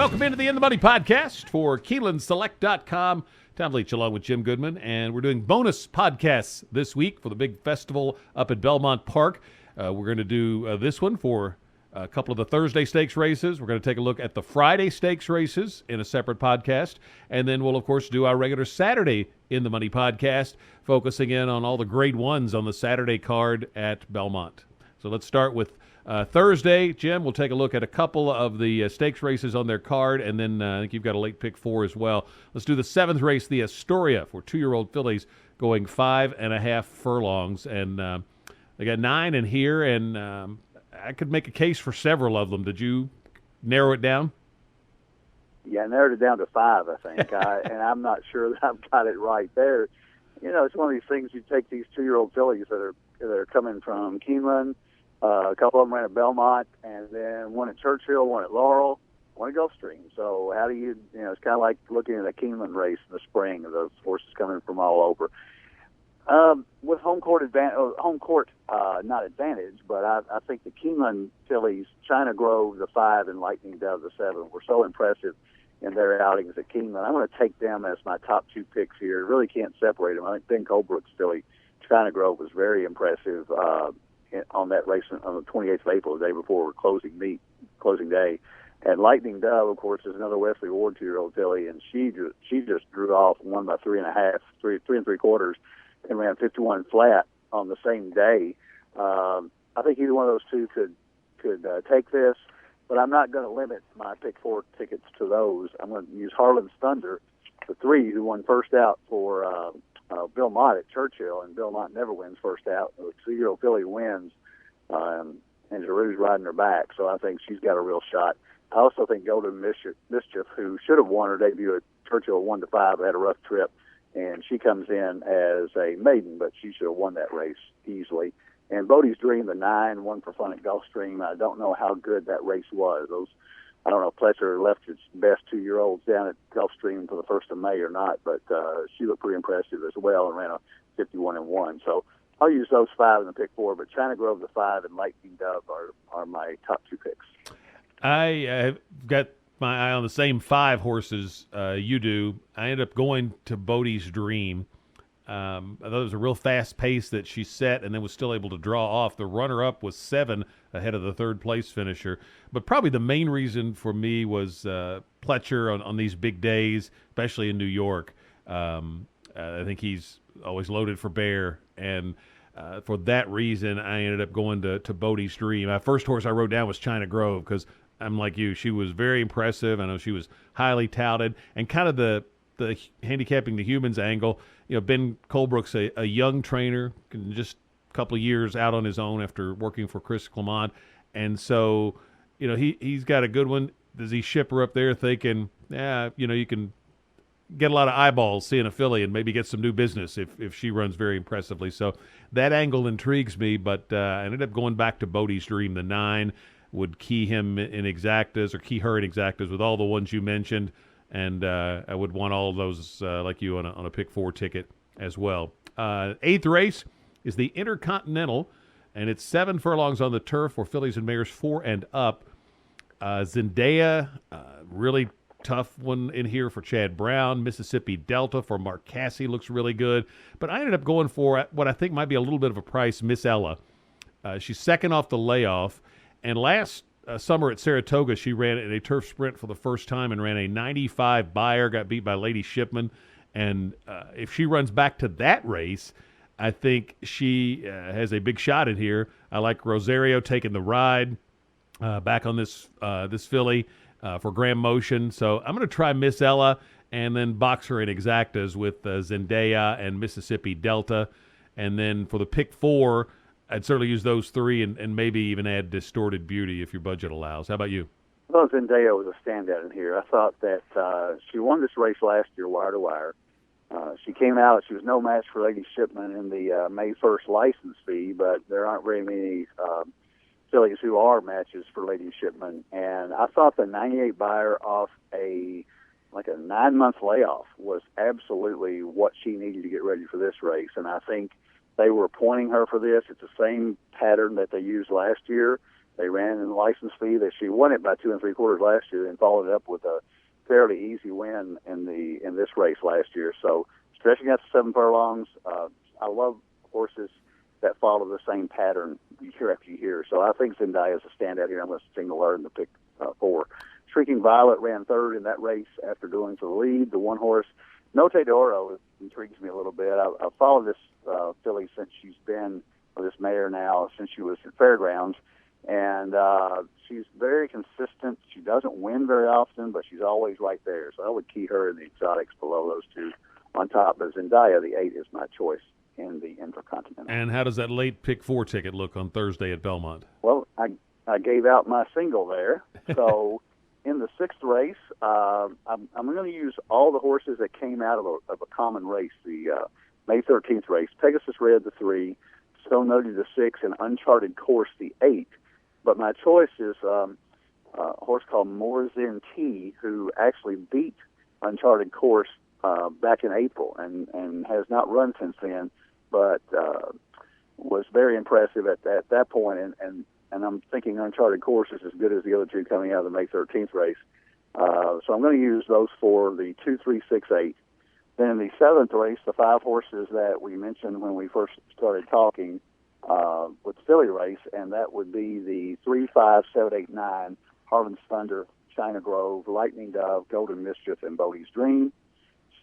Welcome into the In the Money podcast for KeenelandSelect.com. Tom Leach along with Jim Goodman, and we're doing bonus podcasts this week for the big festival up at Belmont Park. We're going to do this one for a couple of the Thursday stakes races. We're going to take a look at the Friday stakes races in a separate podcast, and then we'll, of course, do our regular Saturday In the Money podcast, focusing in on all the grade ones on the Saturday card at Belmont. So let's start with Thursday. Jim, we'll take a look at a couple of the stakes races on their card, and then I think you've got a late pick 4 as well. Let's do the 7th race, the Astoria, for 2-year-old fillies going 5.5 furlongs. And they got 9 in here, and I could make a case for several of them. Did you narrow it down? Yeah, I narrowed it down to 5, I think. And I'm not sure that I've got it right there. You know, it's one of these things, you take these 2-year-old fillies that are coming from Keeneland. A couple of them ran at Belmont, and then one at Churchill, one at Laurel, one at Gulfstream. So how do you it's kind of like looking at a Keeneland race in the spring, those horses coming from all over. With home court, not advantage, but I think the Keeneland fillies, China Grove, the 5, and Lightning Dove, the 7, were so impressive in their outings at Keeneland. I'm going to take them as my top 2 picks here. Really can't separate them. I think Ben Colebrook's filly, China Grove, was very impressive on that race on the 28th of April, the day before closing day. And Lightning Dove, of course, is another Wesley Ward 2-year-old filly, and she just drew off, won by 3.5, 3 3/4, and ran 51 flat on the same day. I think either one of those two could take this, but I'm not going to limit my pick 4 tickets to those. I'm going to use Harlan's Thunder, the 3 who won first out for Belmont at Churchill, and Belmont never wins first out. The 2-year-old filly wins, and Giroux's riding her back, so I think she's got a real shot. I also think Golden Mischief, who should have won her debut at Churchill 1-5, had a rough trip, and she comes in as a maiden, but she should have won that race easily. And Bodie's Dream, the 9, won for fun at Gulfstream. I don't know how good that race was. I don't know if Pletcher left his best 2-year-olds down at Gulfstream for the 1st of May or not, but she looked pretty impressive as well and ran a 51-1. So I'll use those 5 in the pick 4, but China Grove, the 5, and Lightning Dove are my top 2 picks. I have got my eye on the same 5 horses you do. I ended up going to Bodie's Dream. I thought it was a real fast pace that she set and then was still able to draw off. The runner-up was 7 ahead of the 3rd-place finisher. But probably the main reason for me was Pletcher on these big days, especially in New York. I think he's always loaded for bear, and for that reason, I ended up going to Bodie's Dream. My first horse I wrote down was China Grove because I'm like you. She was very impressive. I know she was highly touted, and kind of the handicapping the humans angle. You know, Ben Colebrook's a young trainer, just a couple of years out on his own after working for Chris Clement. And so, you know, he's got a good one. Does he ship her up there thinking, you can get a lot of eyeballs seeing a filly and maybe get some new business if she runs very impressively. So that angle intrigues me, but I ended up going back to Bodie's Dream. The 9 would key him in exactas, or key her in exactas with all the ones you mentioned. And I would want all of those, like you, on a pick 4 ticket as well. 8th race is the Intercontinental, and it's 7 furlongs on the turf for fillies and mares 4 and up. Zendaya, really tough one in here for Chad Brown. Mississippi Delta for Mark Casse looks really good. But I ended up going for what I think might be a little bit of a price, Miss Ella. She's second off the layoff, and last summer at Saratoga, she ran in a turf sprint for the first time and ran a 95 Beyer, got beat by Lady Shipman. And if she runs back to that race, I think she has a big shot in here. I like Rosario taking the ride back on this filly for Graham Motion. So I'm going to try Miss Ella and then box her in exactas with Zendaya and Mississippi Delta. And then for the pick 4, I'd certainly use those 3 and maybe even add Distorted Beauty if your budget allows. How about you? Well, Zendaya was a standout in here. I thought that she won this race last year, wire to wire. She came out. She was no match for Lady Shipman in the May 1st license fee, but there aren't very many fillies who are matches for Lady Shipman. And I thought the 98 Beyer off a 9-month layoff was absolutely what she needed to get ready for this race. And I think they were appointing her for this. It's the same pattern that they used last year. They ran in the license fee. That she won it by 2 3/4 last year, and followed it up with a fairly easy win in this race last year. So stretching out the 7 furlongs. I love horses that follow the same pattern year after year. So I think Zendaya is a standout here. I'm going to single her in the pick 4. Shrieking Violet ran 3rd in that race after going for the lead. The 1 horse, Note d'Oro, intrigues me a little bit. I've followed this filly since she's been, or this mare now, since she was at Fairgrounds. And she's very consistent. She doesn't win very often, but she's always right there. So I would key her in the exotics below those 2 on top. But Zendaya, the 8, is my choice in the Intercontinental. And how does that late pick 4 ticket look on Thursday at Belmont? Well, I gave out my single there. So in the 6th race, I'm going to use all the horses that came out of a common race, the May 13th race. Pegasus Red, the 3, Stone Noted, the 6, and Uncharted Course, the 8. But my choice is a horse called Morzin T, who actually beat Uncharted Course back in April and has not run since then, but was very impressive at that point. And I'm thinking Uncharted Course is as good as the other 2 coming out of the May 13th race. So I'm going to use those for the 2, 3, 6, 8. Then in the 7th race, the 5 horses that we mentioned when we first started talking with the filly race, and that would be the 3, 5, 7, 8, 9, Harlan's Thunder, China Grove, Lightning Dove, Golden Mischief, and Bodie's Dream.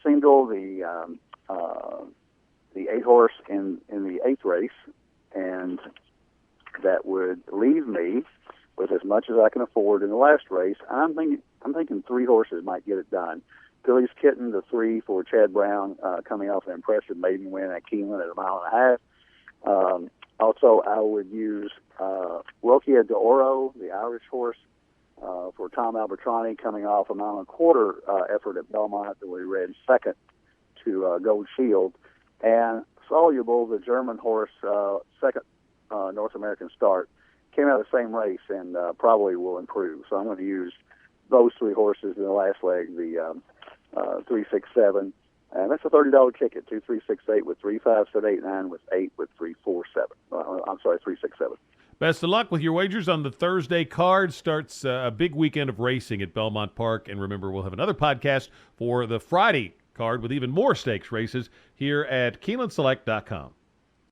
Single the 8 horse in the 8th race, and that would leave me with as much as I can afford in the last race. I'm thinking 3 horses might get it done. Philly's Kitten, the 3 for Chad Brown, coming off an impressive maiden win at Keeneland at 1.5 miles. Also, I would use Rokia d'Oro, the Irish horse, for Tom Albertrani, coming off a 1.25 mile effort at Belmont that we ran 2nd to Gold Shield. And Soluble, the German horse, 2nd North American start, came out of the same race and probably will improve. So I'm going to use those 3 horses in the last leg, the 3, 6, 7. And that's a $30 ticket, 2, 3, 6, 8 with 3, 5, 7, 8, 9 with 8 with 3, 4, 7. I'm sorry, 3, 6, 7. Best of luck with your wagers on the Thursday card. Starts a big weekend of racing at Belmont Park. And remember, we'll have another podcast for the Friday card with even more stakes races here at KeenelandSelect.com.